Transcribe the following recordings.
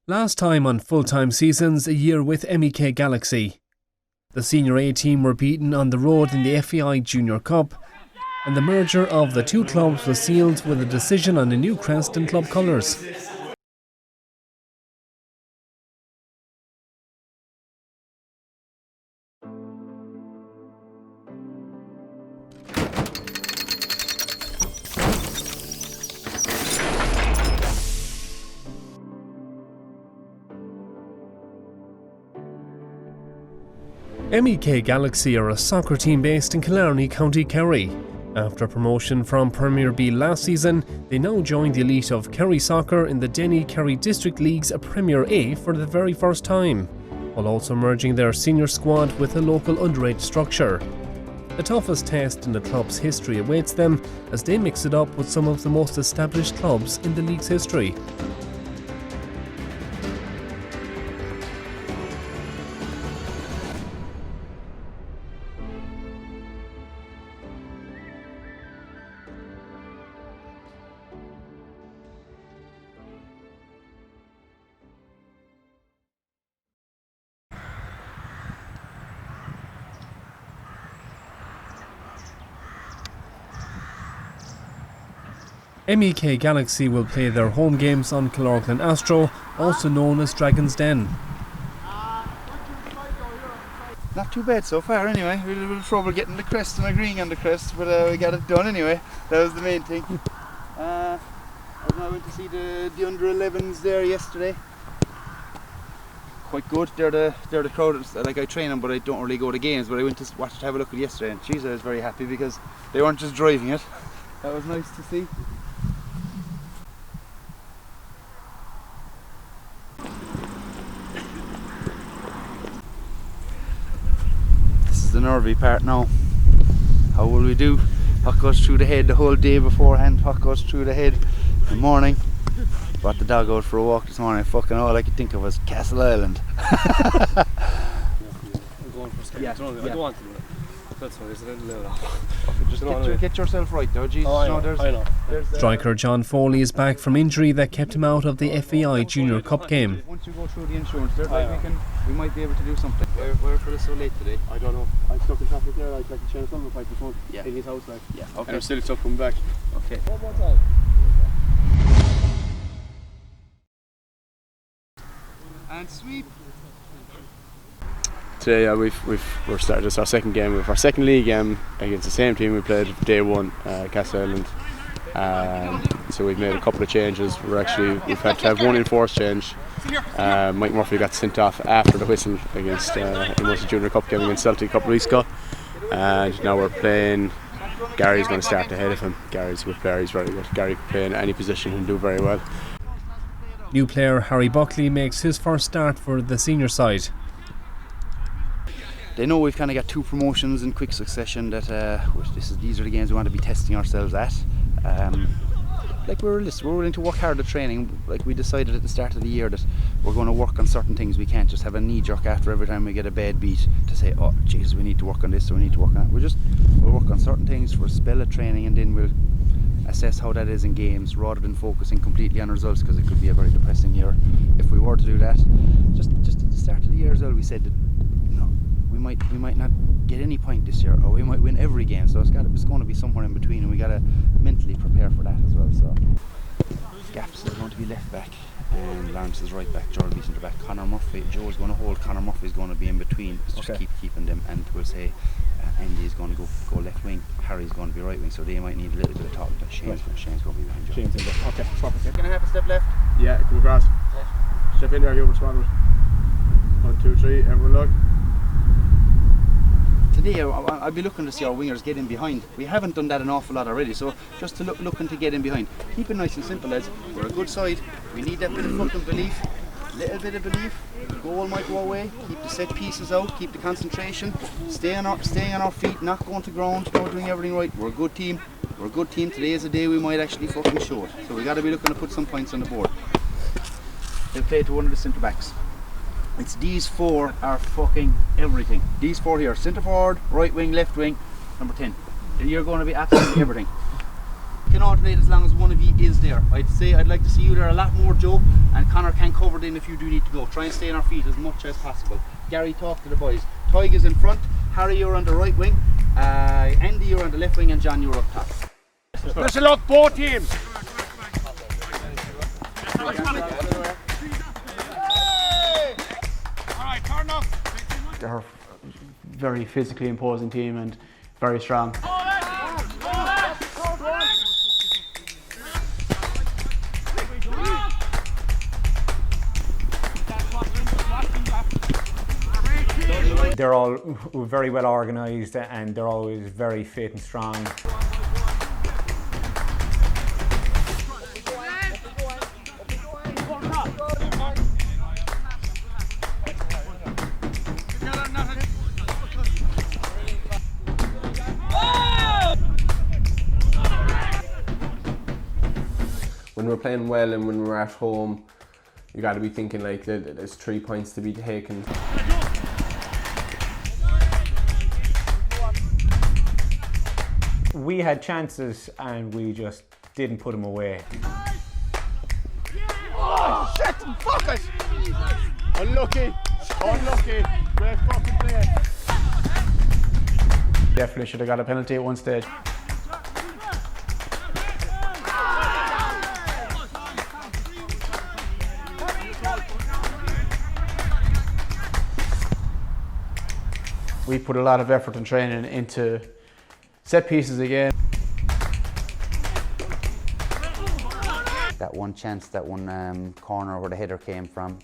Last time on full-time seasons, a year with MEK Galaxy. The Senior A team were beaten on the road in the FAI Junior Cup, and the merger of the two clubs was sealed with a decision on a new crest and club colours. MEK Galaxy are a soccer team based in Killarney, County Kerry. After promotion from Premier B last season, they now join the elite of Kerry Soccer in the Denny Kerry District League's Premier A for the very first time, while also merging their senior squad with a local underage structure. The toughest test in the club's history awaits them as they mix it up with some of the most established clubs in the league's history. MEK Galaxy will play their home games on Castleisland Astro, also known as Dragon's Den. Not too bad so far anyway. We had a little trouble getting the crest and agreeing on the crest, but we got it done anyway. That was the main thing. I went to see the under 11s there yesterday. Quite good. They're the crowd. Like, I train them, but I don't really go to games. But I went to have a look at it yesterday, and geez, I was very happy because they weren't just driving it. That was nice to see. The nervy part now. How will we do? What goes through the head the whole day beforehand? What goes through the head in the morning? Brought the dog out for a walk this morning. Fucking all I could think of was Castleisland. I'm going for scary. I don't want to do it. That's why it's a little Just get yourself right though, Jesus. I know. Striker John Foley is back from injury that kept him out of the FAI Junior Cup game. Once you go through the insurance, we might be able to do something. Where for this so late today? I don't know. I'm stuck in traffic there. I'd like to change something like the phone in his house. Like. Yeah, okay. And I'm still stuck coming back. Okay. And sweep. Today we're starting this our second game with our second league game against the same team we played day one, Castleisland. So we've made a couple of changes. We've had to have one enforced change. Mike Murphy got sent off after the whistle against in the Junior Cup game against Celtic a couple of weeks ago, and now we're playing. Gary's going to start ahead of him. Gary's very good. Gary can play in any position and do very well. New player Harry Buckley makes his first start for the senior side. They know we've kind of got two promotions in quick succession. That these are the games we want to be testing ourselves at. Like we're willing to work hard at training. Like we decided at the start of the year that we're going to work on certain things. We can't just have a knee jerk after every time we get a bad beat to say, oh Jesus, we need to work on this or we need to work on that. We'll work on certain things for a spell of training, and then we'll assess how that is in games rather than focusing completely on results, because it could be a very depressing year if we were to do that. Just at the start of the year as well, we said that we might not get any point this year, or we might win every game, so it's going to be somewhere in between, and we got to mentally prepare for that as well. So Gaffs is going to be left back and Lawrence is right back, Jordan centre back, Conor Murphy, Joe's going to hold, Conor Murphy's going to be in between, just keeping them, and we'll say Andy is going to go left wing, Harry's going to be right wing, so they might need a little bit of talk, but Shane's going to be behind Joe. Okay, perfect. Can I have a step left? Yeah, come across. Step in there, Hubert Swanwood. 1, 2, 3, everyone look. Today I'll be looking to see our wingers get in behind. We haven't done that an awful lot already, so just to looking to get in behind. Keep it nice and simple, lads. We're a good side. We need that bit of fucking belief. Little bit of belief. The goal might go away. Keep the set pieces out. Keep the concentration. Staying on our feet. Not going to ground. Not doing everything right. We're a good team. Today is a day we might actually fucking show it. So we got to be looking to put some points on the board. They'll play to one of the centre backs. It's these four are fucking everything. These four here, centre forward, right wing, left wing, number 10. You're going to be absolutely everything. You can alternate as long as one of you is there. I'd like to see you there a lot more, Joe, And Connor can cover it in if you do need to go. Try and stay on our feet as much as possible. Gary, talk to the boys. Toig is in front, Harry, you're on the right wing, Andy, you're on the left wing, and John, you're up top. Special luck, both teams. Alright, turn up. They're a very physically imposing team and very strong. They're all very well organised and they're always very fit and strong. When we're playing well and when we're at home, you got to be thinking like that there's 3 points to be taken. We had chances and we just didn't put them away. Oh shit! Fuck it! Unlucky! Unlucky! Great fucking play! Definitely should have got a penalty at one stage. We put a lot of effort and training into set pieces again. That one chance, that one corner where the header came from.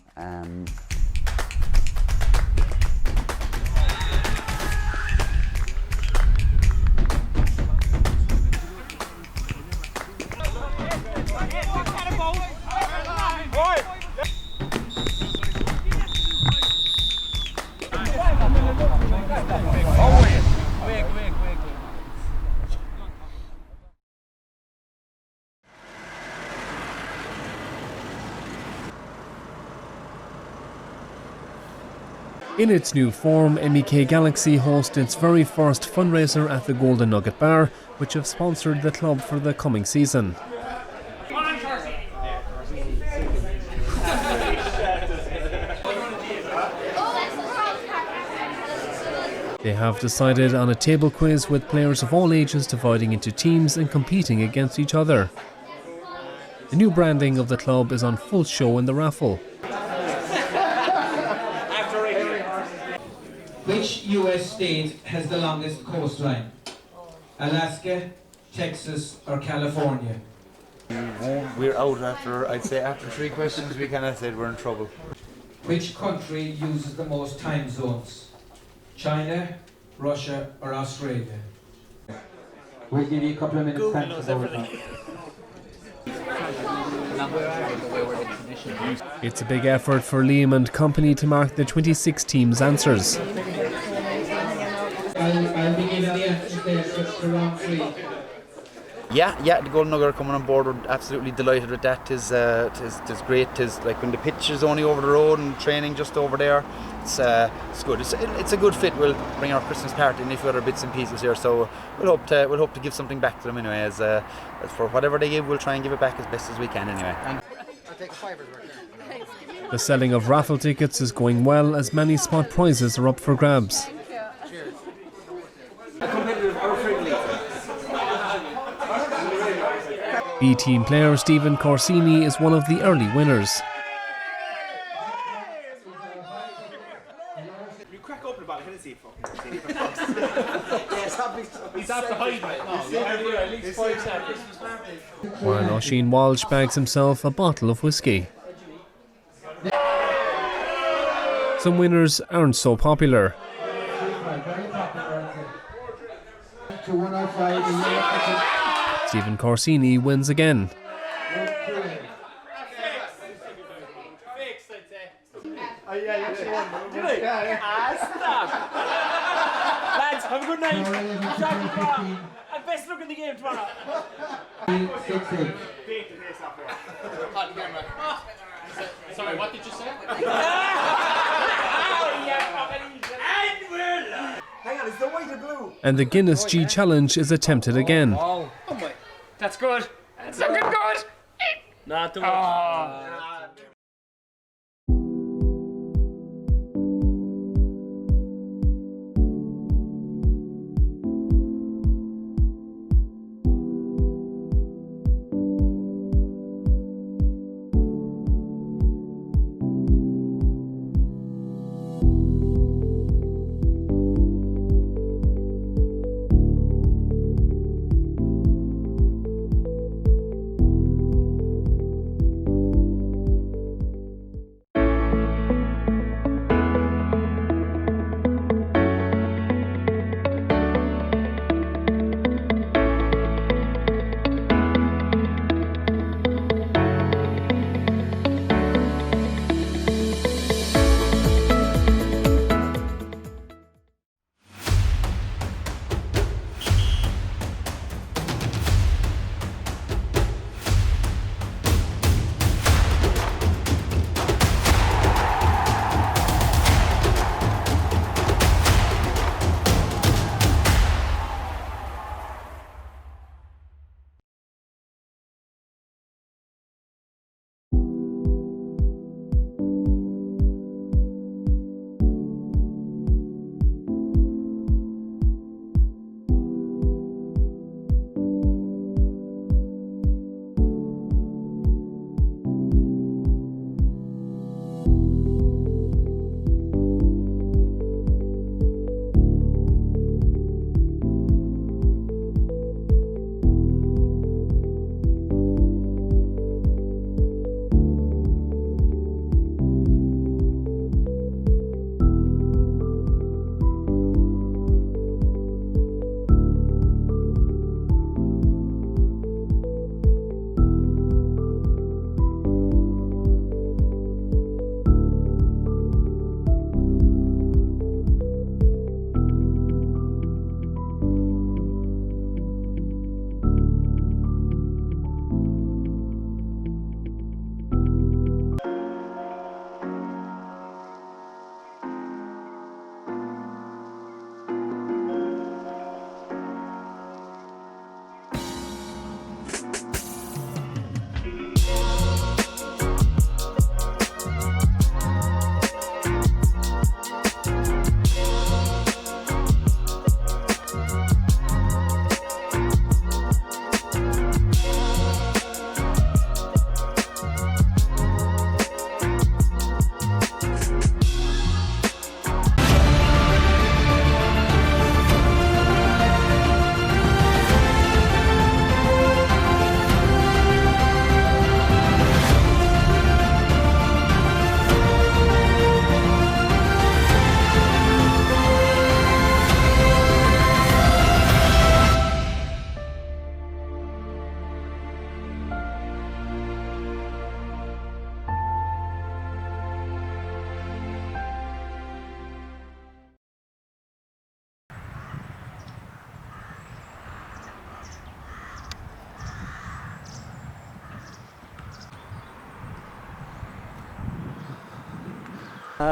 In its new form, MEK Galaxy host its very first fundraiser at the Golden Nugget Bar, which have sponsored the club for the coming season. They have decided on a table quiz with players of all ages dividing into teams and competing against each other. The new branding of the club is on full show in the raffle. Which US state has the longest coastline? Alaska, Texas, or California? We're out after, I'd say after 3 questions, we kind of said we're in trouble. Which country uses the most time zones? China, Russia, or Australia? We'll give you a couple of minutes time to vote. It's a big effort for Liam and company to mark the 26 teams' answers. I'll be giving the answers there for round 3. Yeah, the Golden Nugget are coming on board. We're absolutely delighted with that. Tis great. Tis like when the pitch is only over the road and training just over there. It's good. It's a good fit. We'll bring our Christmas party and a few other bits and pieces here. So we'll hope to give something back to them anyway. As for whatever they give, we'll try and give it back as best as we can anyway. I'll take The selling of raffle tickets is going well as many spot prizes are up for grabs. B team player Stephen Corsini is one of the early winners. You crack open about it, can I see He's after hiding at least 5 seconds. While Oisin Walsh bags himself a bottle of whiskey. Some winners aren't so popular. Stephen Corsini wins again. Lads, have a good night. And best luck in the game tomorrow. Sorry, what did you say? Hang on, is the white or blue? And the Guinness G Challenge is attempted again. Oh my, that's good. That's looking good. Not too much.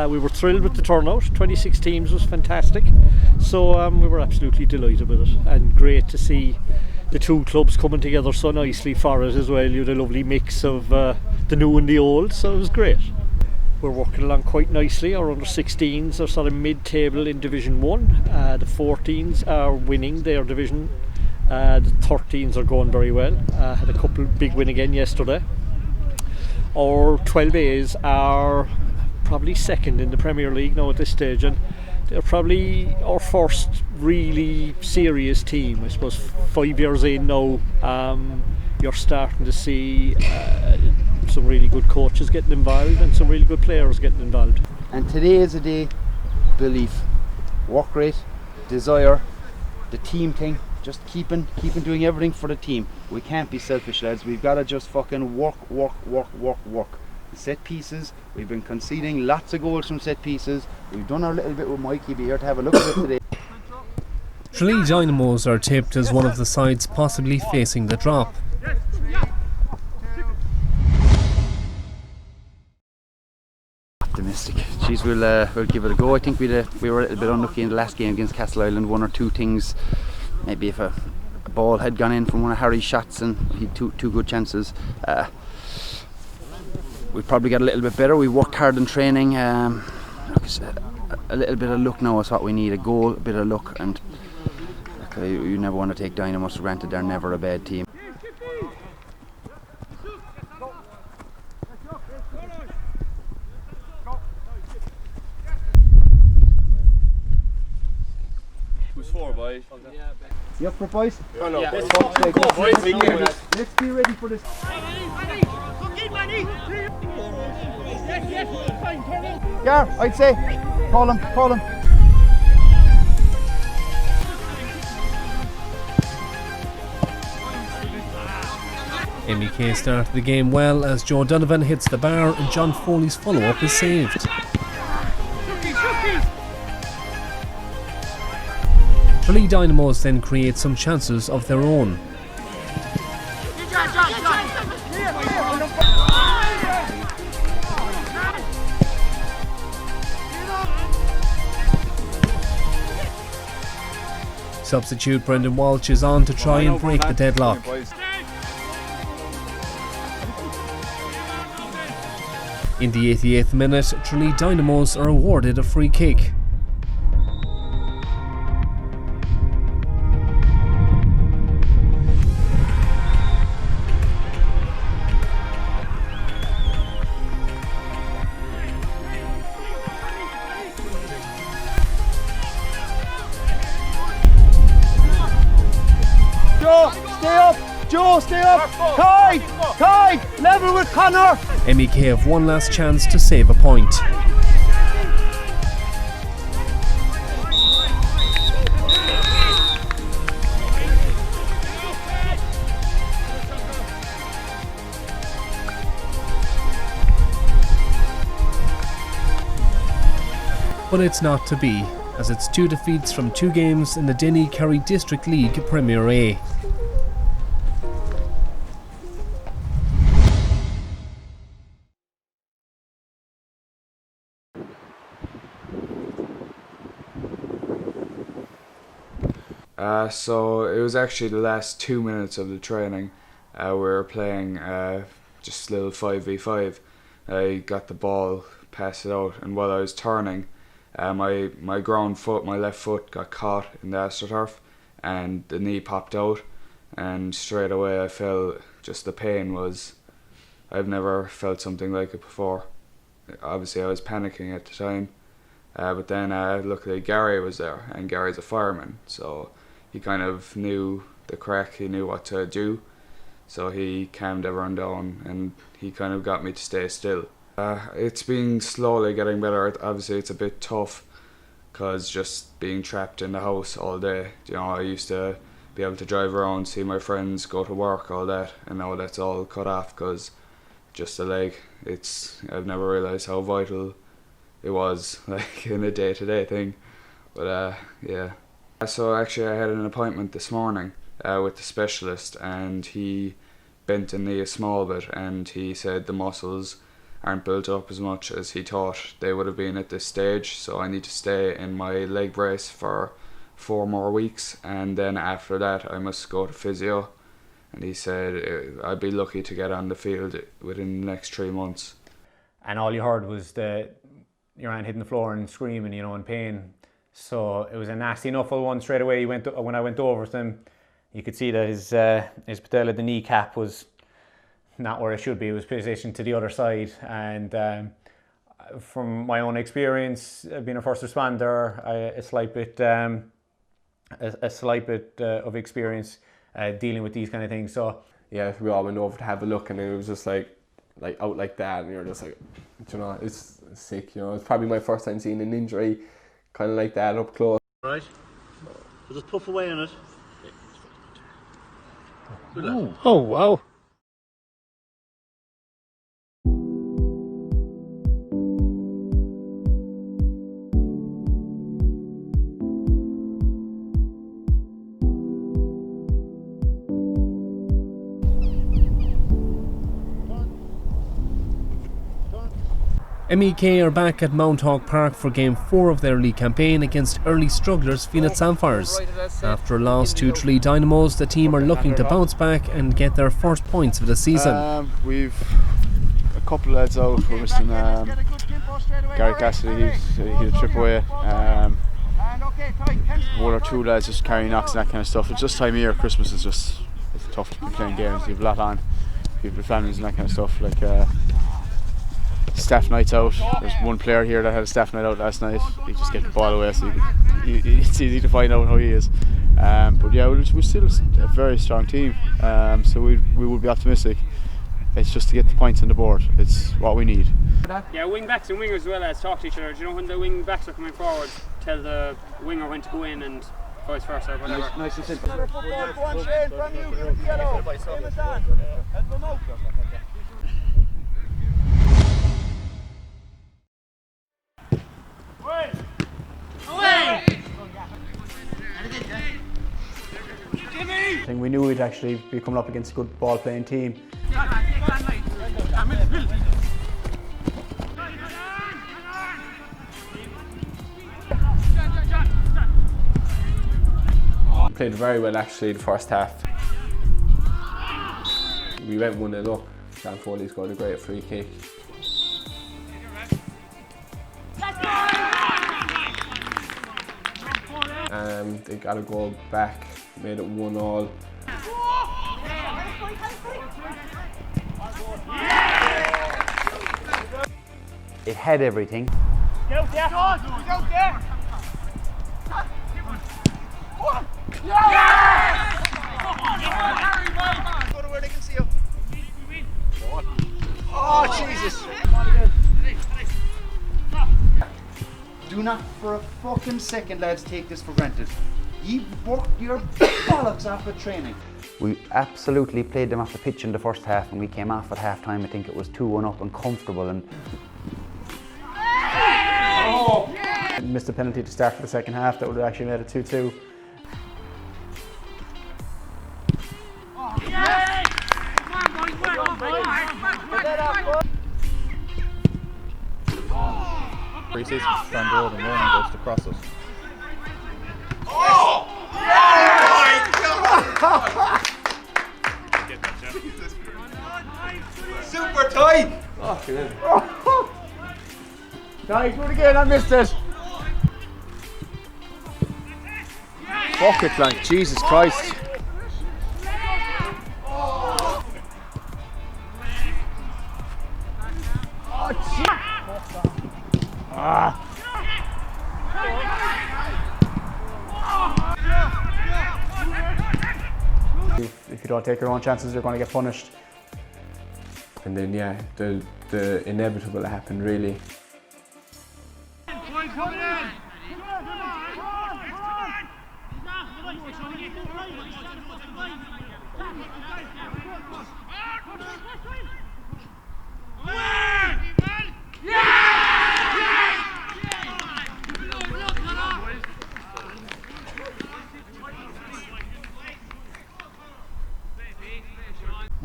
We were thrilled with the turnout. 26 teams was fantastic, so we were absolutely delighted with it, and great to see the two clubs coming together so nicely for it as well. You had a lovely mix of the new and the old, so it was great. We're working along quite nicely. Our under 16s are sort of mid-table in Division 1. The 14s are winning their division. The 13s are going very well. Had a couple big win again yesterday. Our 12As are probably second in the Premier League now at this stage, and they're probably our first really serious team. I suppose 5 years in now, you're starting to see some really good coaches getting involved and some really good players getting involved. And today is a day, belief, work rate, desire, the team thing, just keeping doing everything for the team. We can't be selfish, lads. We've got to just fucking work. Set pieces, we've been conceding lots of goals from set pieces. We've done our little bit with Mike. He'll be here to have a look at it today. Tralee Dynamos are tipped as one of the sides possibly facing the drop. Optimistic. Jeez, we'll give it a go. I think we were a little bit unlucky in the last game against Castleisland. One or two things, maybe if a ball had gone in from one of Harry's shots and he had two good chances. We probably got a little bit better. We worked hard in training. A little bit of luck now is what we need. A goal, a bit of luck, and you never want to take Dynamos for granted. They're never a bad team. Who's for, boys? You up for it, boys? Oh no, yeah. Let's go, boys. Let's be ready for this. Yeah, I'd say, call him. MEK started the game well as Joe Donovan hits the bar and John Foley's follow-up is saved. Tralee Dynamos then create some chances of their own. Substitute Brendan Walsh is on to try and break the deadlock. In the 88th minute, Tralee Dynamos are awarded a free kick. Joe, stay up! Kai! Level with Connor! MEK have one last chance to save a point. But it's not to be, as it's 2 defeats from 2 games in the Denny Kerry District League Premier A. So it was actually the last 2 minutes of the training. We were playing just a little 5v5. I got the ball, passed it out, and while I was turning, my ground foot, my left foot got caught in the astroturf and the knee popped out, and straight away I felt just the pain was, I've never felt something like it before. Obviously I was panicking at the time, but then luckily Gary was there, and Gary's a fireman, so he kind of knew the crack, he knew what to do, so he calmed everyone down and he kind of got me to stay still. It's been slowly getting better. Obviously it's a bit tough because just being trapped in the house all day, you know, I used to be able to drive around, see my friends, go to work, all that, and now that's all cut off because just the leg. I've never realised how vital it was, like, in a day-to-day thing, but yeah. So actually I had an appointment this morning with the specialist, and he bent the knee a small bit and he said the muscles aren't built up as much as he thought they would have been at this stage, so I need to stay in my leg brace for 4 more weeks, and then after that I must go to physio. And he said I'd be lucky to get on the field within the next 3 months. And all you heard was your man hitting the floor and screaming, you know, in pain. So it was a nasty enough one straight away. When I went over to him, you could see that his patella, the kneecap, was not where it should be. It was positioned to the other side. And from my own experience, being a first responder, a slight bit of experience dealing with these kind of things. So yeah, we all went over to have a look, and it was just like out like that, and you're just like, you know, it's sick. You know, it's probably my first time seeing an injury kind of like that up close. Right. So just puff away on it. Oh wow. MEK are back at Mount Hawk Park for Game 4 of their league campaign against early strugglers Fenit Samphires. After a loss to Tralee Dynamos, the team are looking to bounce back and get their first points of the season. We've a couple of lads out. We're missing Gary Castleisland, he had a trip away. 1 or 2 lads just carrying knocks and that kind of stuff. It's just time of year. Christmas is just, it's tough playing games. You have a lot on, people with families and that kind of stuff. Like staff nights out. There's one player here that had a staff night out last night. He just gave the ball away, so it's easy to find out how he is. But yeah, we're still a very strong team, so we will be optimistic. It's just to get the points on the board. It's what we need. Yeah, wing backs and wingers as well as talk to each other. Do you know when the wing backs are coming forward, tell the winger when to go in and vice versa, whatever. Nice and simple. Go on, Shane, from you, get the yellow. Aim it on. Help them out. I think we knew we'd actually be coming up against a good ball playing team. Played very well actually the first half. We went 1-0 up. Dan Foley scored a great free kick. They got a goal back, made it 1-1. It had everything. Get out there! Get out there! Go to where they can see you. Oh, Jesus! Do not for a fucking second, lads, take this for granted. You worked your bollocks off at training. We absolutely played them off the pitch in the first half, and we came off at half time. I think it was 2-1 up and comfortable. And Missed a penalty to start for the second half that would have actually made it 2-2. Pre-season stand road and running goes to cross us. Super tight! Nice, do it again, I missed it. Fuck it, like Jesus Christ. If you don't take your own chances, you're going to get punished. And then yeah, the inevitable happened really.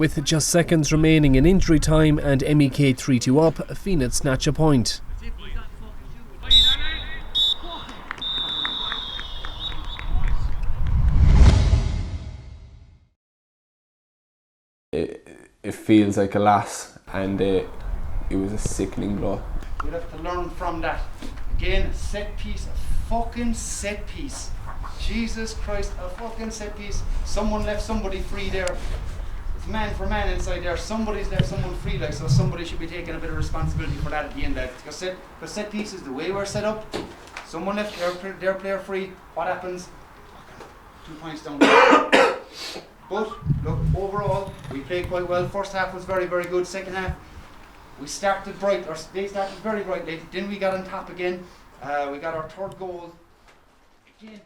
With just seconds remaining in injury time and MEK 3-2 up, Fenit snatch a point. It feels like a loss, and it was a sickening blow. We'll have to learn from that. Again, set piece, a fucking set piece. Jesus Christ, a fucking set piece. Someone left somebody free there. It's man for man inside there. Somebody's left someone free, like, so somebody should be taking a bit of responsibility for that at the end. Because set pieces, the way we're set up, someone left their player free. What happens? 2 points down. But look, overall, we played quite well. First half was very, very good. Second half, we started bright, or they started very brightly. Then we got on top again. We got our third goal. Again.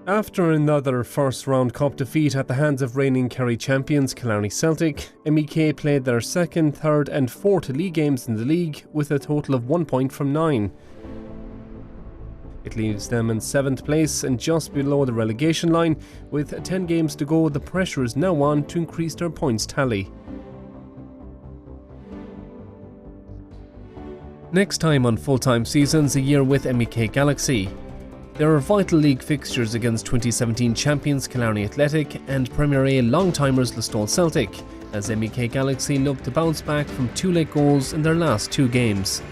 After another first-round cup defeat at the hands of reigning Kerry champions Killarney Celtic, MEK played their second, third and fourth league games in the league with a total of 1 point from 9. It leaves them in 7th place and just below the relegation line. With 10 games to go, the pressure is now on to increase their points tally. Next time on Full-Time Seasons, a year with MEK Galaxy. There are vital league fixtures against 2017 champions Killarney Athletic and Premier A long-timers Listowel Celtic, as MEK Galaxy look to bounce back from 2 late goals in their last 2 games.